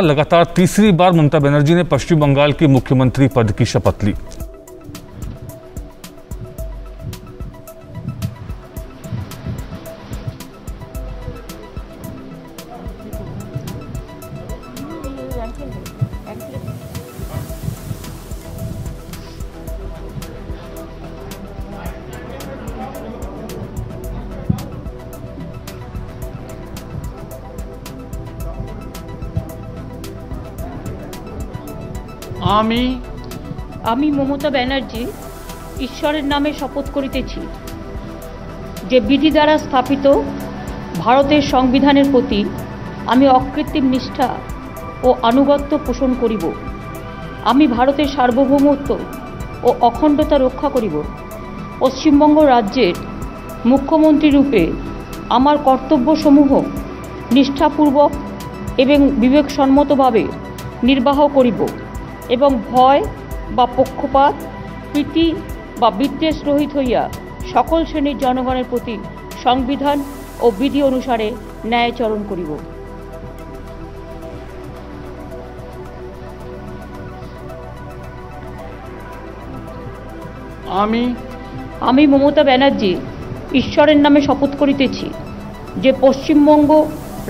लगातार तीसरी बार ममता बनर्जी ने पश्चिम बंगाल के मुख्यमंत्री पद की शपथ ली। আমি মমতা ব্যানার্জি ঈশ্বরের নামে শপথ করিতেছি যে বিধি দ্বারা স্থাপিত ভারতের সংবিধানের প্রতি আমি অকৃত্রিম নিষ্ঠা ও আনুগত্য পোষণ করিব। আমি ভারতের সার্বভৌমত্ব ও অখণ্ডতা রক্ষা করিব। পশ্চিমবঙ্গ রাজ্যের মুখ্যমন্ত্রী রূপে আমার কর্তব্যসমূহ নিষ্ঠাপূর্বক এবং বিবেকসম্মতভাবে নির্বাহ করিব এবং ভয় বা পক্ষপাত প্রীতি বা বিদ্বেষ রহিত হইয়া সকল শ্রেণীর জনগণের প্রতি সংবিধান ও বিধি অনুসারে ন্যায়াচরণ করিব। আমি মমতা ব্যানার্জি ঈশ্বরের নামে শপথ করিতেছি যে পশ্চিমবঙ্গ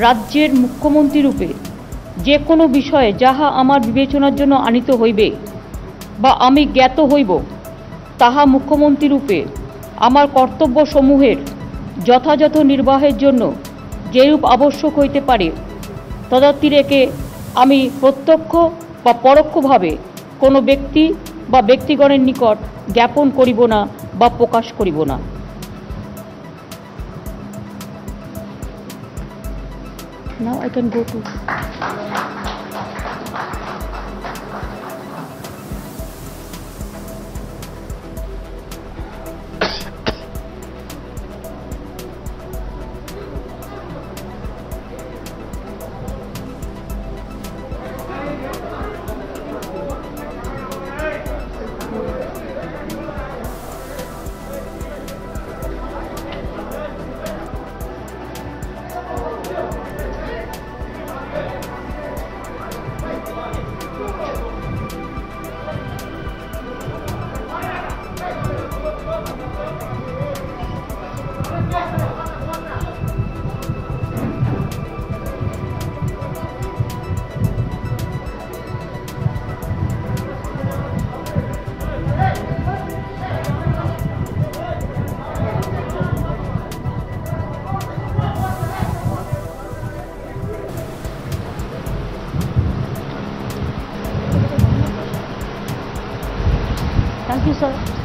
রাজ্যের মুখ্যমন্ত্রী রূপে যে কোনো বিষয়ে যাহা আমার বিবেচনার জন্য আনিত হইবে বা আমি জ্ঞাত হইব তাহা মুখ্যমন্ত্রী রূপে আমার কর্তব্যসমূহের যথাযথ নির্বাহের জন্য যেরূপ আবশ্যক হইতে পারে তদতিরেকে আমি প্রত্যক্ষ বা পরোক্ষভাবে কোনো ব্যক্তি বা ব্যক্তিগণের নিকট জ্ঞাপন করিব না বা প্রকাশ করিব না। Now I can go to Thank you, sir.